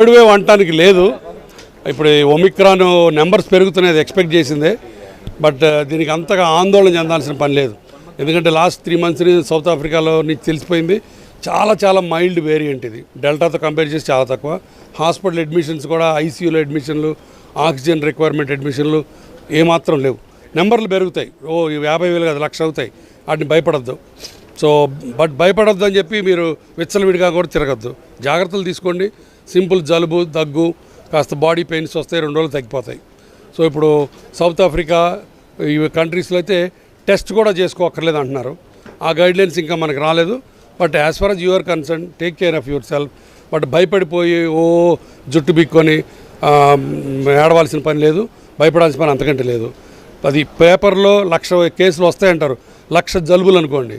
Third wave అనటానికి లేదు. ఇప్పుడు ఒమిక్రాన్ నెంబర్స్ పెరుగుతున్నది ఎక్స్పెక్ట్ చేసిందే. బట్ దీనికి అంతగా ఆందోళన చెందాల్సిన పని లేదు. ఎందుకంటే లాస్ట్ 3 months సౌత్ ఆఫ్రికాలో నుంచి తెలిసిపోయింది చాలా మైల్డ్ వేరియంట్ ఇది. డెల్టాతో కంపేర్ చేసి చాలా తక్కువ. హాస్పిటల్ అడ్మిషన్స్ కూడా ఐసీయూలో అడ్మిషన్లు, ఆక్సిజన్ రిక్వైర్మెంట్ అడ్మిషన్లు ఏమాత్రం లేవు. నెంబర్లు పెరుగుతాయి. 50,000 కాదు 1,00,000 అవుతాయి. వాటిని భయపడద్దు. సో బట్ భయపడద్దు అని చెప్పి మీరు విచ్చలవిడిగా కూడా తిరగద్దు. జాగ్రత్తలు తీసుకోండి. సింపుల్ జలుబు, దగ్గు, కాస్త బాడీ పెయిన్స్ వస్తాయి, 2 రోజులు తగ్గిపోతాయి. సో ఇప్పుడు సౌత్ ఆఫ్రికా ఈ కంట్రీస్లో అయితే టెస్ట్ కూడా చేసుకోక్కర్లేదు అంటున్నారు. ఆ గైడ్లైన్స్ ఇంకా మనకు రాలేదు. But as far as you are concerned, take care of yourself. But భయపడిపోయి జుట్టు బిక్కొని ఏడవలసిన పని లేదు, భయపడాల్సిన పని అంతకంటే లేదు. అది పేపర్లో 1,00,000 కేసులు వస్తాయంటారు. 1,00,000 జలుబులు అనుకోండి,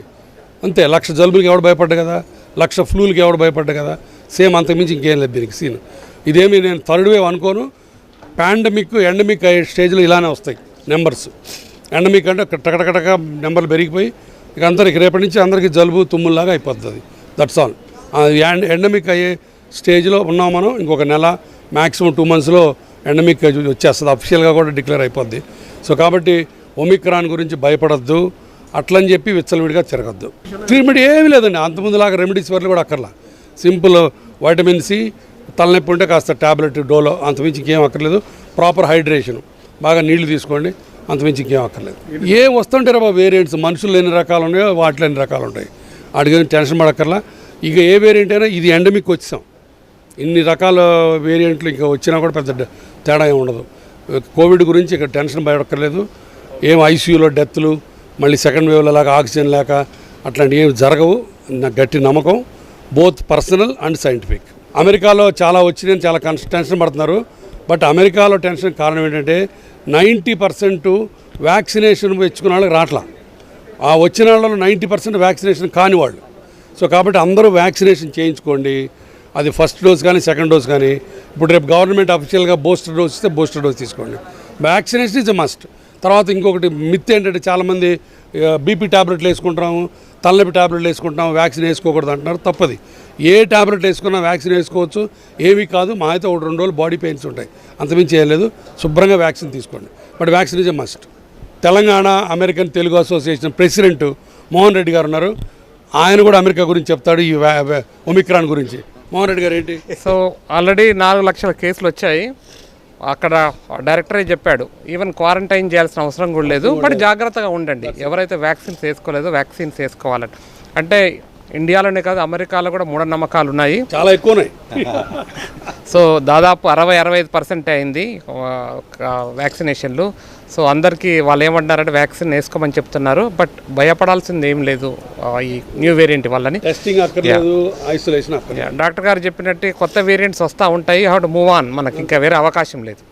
అంతే. 1,00,000 జలుబులకి ఎవడు భయపడ్డా కదా, 1,00,000 ఫ్లూలకి ఎవడు భయపడ్డా కదా. సేమ్ అంతకుమించి ఇంకేం లేదు దీనికి సీన్. ఇదేమి నేను థర్డ్ వేవ్ అనుకోను. పాండమిక్ ఎండమిక్ అయ్యే స్టేజ్లో ఇలానే వస్తాయి నెంబర్స్. ఎండమిక్ అంటే టకటకటక నెంబర్లు పెరిగిపోయి ఇక అందరికి రేపటి నుంచి అందరికీ జలుబు తుమ్ముల్లాగా అయిపోతుంది. That's all. ఎండమిక్ అయ్యే స్టేజ్లో ఉన్నాం మనం. ఇంకొక నెల మ్యాక్సిమం 2 monthsలో ఎండమిక్ వచ్చేస్తుంది. అఫీషియల్గా కూడా డిక్లేర్ అయిపోద్ది. సో కాబట్టి ఒమిక్రాన్ గురించి భయపడద్దు. అట్లని చెప్పి విచ్చలవిడిగా తిరగద్దు. ట్రీట్మెంట్ ఏమీ లేదండి. అంతకుముందులాగా రెమెడీస్ వరకు కూడా అక్కర్లా. సింపుల్ వైటమిన్ సి, తలనొప్పి ఉంటే కాస్త ట్యాబ్లెట్ డోలో, అంతమించి ఇంకేం అక్కర్లేదు. ప్రాపర్ హైడ్రేషన్, బాగా నీళ్లు తీసుకోండి, అంతమించి ఇంకేం అక్కర్లేదు. ఏం వస్తుంటారో బాబు వేరియంట్స్, మనుషులు ఎన్ని రకాలు ఉన్నాయో వాటిలో ఎన్ని రకాలు ఉంటాయి. అడిగి టెన్షన్ పడక్కర్లా. ఇక ఏ వేరియంట్ అయినా ఇది ఎండమిక్ వచ్చాం. ఇన్ని రకాల వేరియంట్లు ఇంకా వచ్చినా కూడా పెద్ద తేడా ఏమి ఉండదు. కోవిడ్ గురించి ఇక్కడ టెన్షన్ పడక్కర్లేదు. ఏం ఐసీయూలో డెత్లు, మళ్ళీ సెకండ్ వేవ్లో లాగా ఆక్సిజన్ లేక అట్లాంటివి ఏమి జరగవు. నాకు గట్టి నమ్మకం, బోత్ పర్సనల్ అండ్ సైంటిఫిక్. అమెరికాలో చాలా వచ్చినాయని చాలా టెన్షన్ పడుతున్నారు. బట్ అమెరికాలో టెన్షన్ కారణం ఏంటంటే 90% వ్యాక్సినేషన్ ఇచ్చుకున్న వాళ్ళకి రాట్లా. ఆ వచ్చిన వాళ్ళలో 90% వ్యాక్సినేషన్ కాని వాళ్ళు. సో కాబట్టి అందరూ వ్యాక్సినేషన్ చేయించుకోండి. అది ఫస్ట్ డోస్ కానీ సెకండ్ డోస్ కానీ. ఇప్పుడు రేపు గవర్నమెంట్ అఫీషియల్గా బూస్టర్ డోస్ ఇస్తే బూస్టర్ డోస్ తీసుకోండి. Vaccination is a must. తర్వాత ఇంకొకటి మిత్ ఏంటంటే చాలామంది బీపీ ట్యాబ్లెట్లు వేసుకుంటాము, తలనొప్పి ట్యాబ్లెట్లు వేసుకుంటాము, వ్యాక్సిన్ వేసుకోకూడదు అంటున్నారు. తప్పది. ఏ ట్యాబ్లెట్ వేసుకున్నా వ్యాక్సిన్ వేసుకోవచ్చు, ఏమీ కాదు. మా అయితే 1-2 రోజులు బాడీ పెయిన్స్ ఉంటాయి, అంతమించి ఏం లేదు. శుభ్రంగా వ్యాక్సిన్ తీసుకోండి. But vaccine is a must. Telangana American Telugu association president Mohan Reddy గారు ఉన్నారు. ఆయన కూడా అమెరికా గురించి చెప్తాడు, ఈ ఒమిక్రాన్ గురించి. మోహన్ రెడ్డి గారు ఏంటి? సో ఆల్రెడీ 4 లక్షల కేసులు వచ్చాయి. అక్కడ డైరెక్టరే చెప్పాడు ఈవెన్ క్వారంటైన్ చేయాల్సిన అవసరం కూడా లేదు. బట్ జాగ్రత్తగా ఉండండి. ఎవరైతే వ్యాక్సిన్స్ వేసుకోలేదో వ్యాక్సిన్స్ వేసుకోవాలంట. అంటే ఇండియాలోనే కాదు అమెరికాలో కూడా మూఢనమ్మకాలు ఉన్నాయి, చాలా ఎక్కువ ఉన్నాయి. సో దాదాపు 60-65% అయింది వ్యాక్సినేషన్లు. సో అందరికీ వాళ్ళు ఏమంటున్నారంటే వ్యాక్సిన్ వేసుకోమని చెప్తున్నారు. బట్ భయపడాల్సింది ఏం లేదు ఈ న్యూ వేరియంట్ వల్లని. టెస్టింగ్ అక్కర్లేదు, ఐసోలేషన్ అక్కర్లేదు. డాక్టర్ గారు చెప్పినట్టు కొత్త వేరియంట్స్ వస్తూ ఉంటాయి. How to move on. మనకి ఇంకా వేరే అవకాశం లేదు.